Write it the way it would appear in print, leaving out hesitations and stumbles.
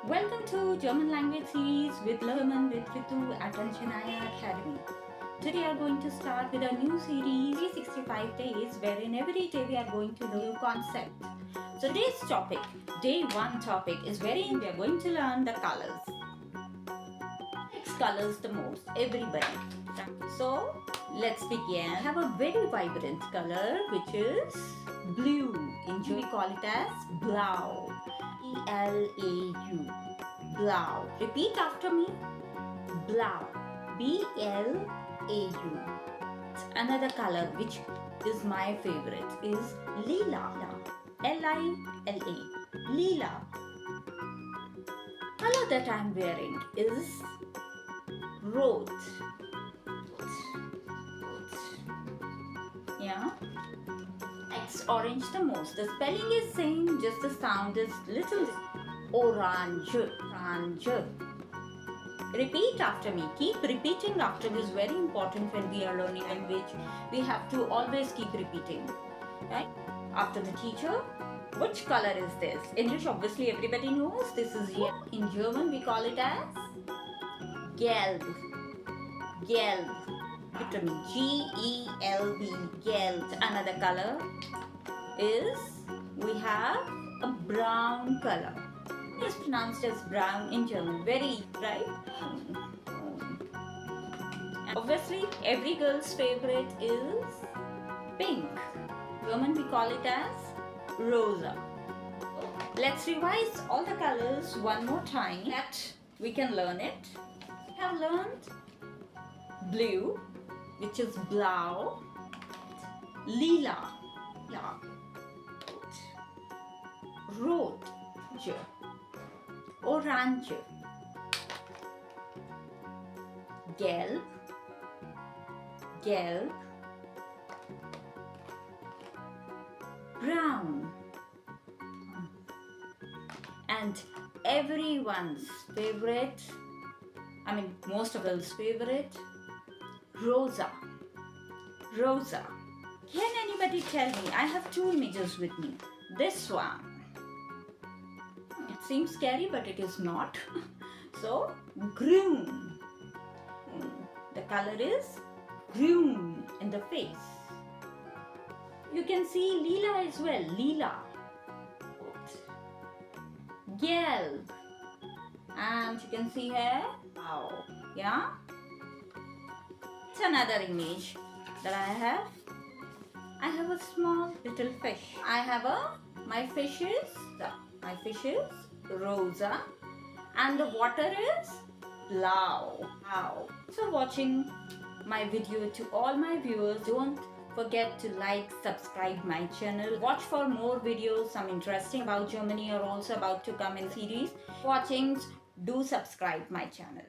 Welcome to German language series with German with Ritu at Anjanaya Academy. Today we are going to start with a new series, 365 days, wherein every day we are going to learn a new concept. So today's topic, day 1 topic is we are going to learn the colors. Which colors the most? Everybody. So let's begin. I have a very vibrant color which is blue. In German we call it as blau. B-L-A-U. Blau. Repeat after me. Blau. B-L-A-U. Another color which is my favorite is lila. L-I-L-A. Lila. Color that I'm wearing is rose. Yeah. It's orange the most. The spelling is same, just the sound is little orange. Orange. Repeat after me. Keep repeating after me. Is very important when we are learning language. We have to always keep repeating. Right? After the teacher, which color is this? English obviously everybody knows. This is yellow. In German we call it as gelb. Gelb. After me. G-E-L-B. Gelb. Another color is we have a brown color. It's pronounced as brown in German. Very right? And obviously, every girl's favorite is pink. German we call it as rosa. Let's revise all the colors one more time that we can learn it. We have learned blue, which is blau, lila, rot, orange, gelb, brown, and everyone's favorite, most of us favorite, rosa. Can anybody tell me? I have two images with me. This one. It seems scary, but it is not. So, grün. The color is grün in the face. You can see lila as well. Lila. Gelb. And you can see here. Wow. Yeah? It's another image that I have. I have a small little fish. My fish is rosa and the water is blau. So watching my video, to all my viewers, don't forget to like, subscribe my channel. Watch for more videos, some interesting about Germany are also about to come in series. Do subscribe my channel.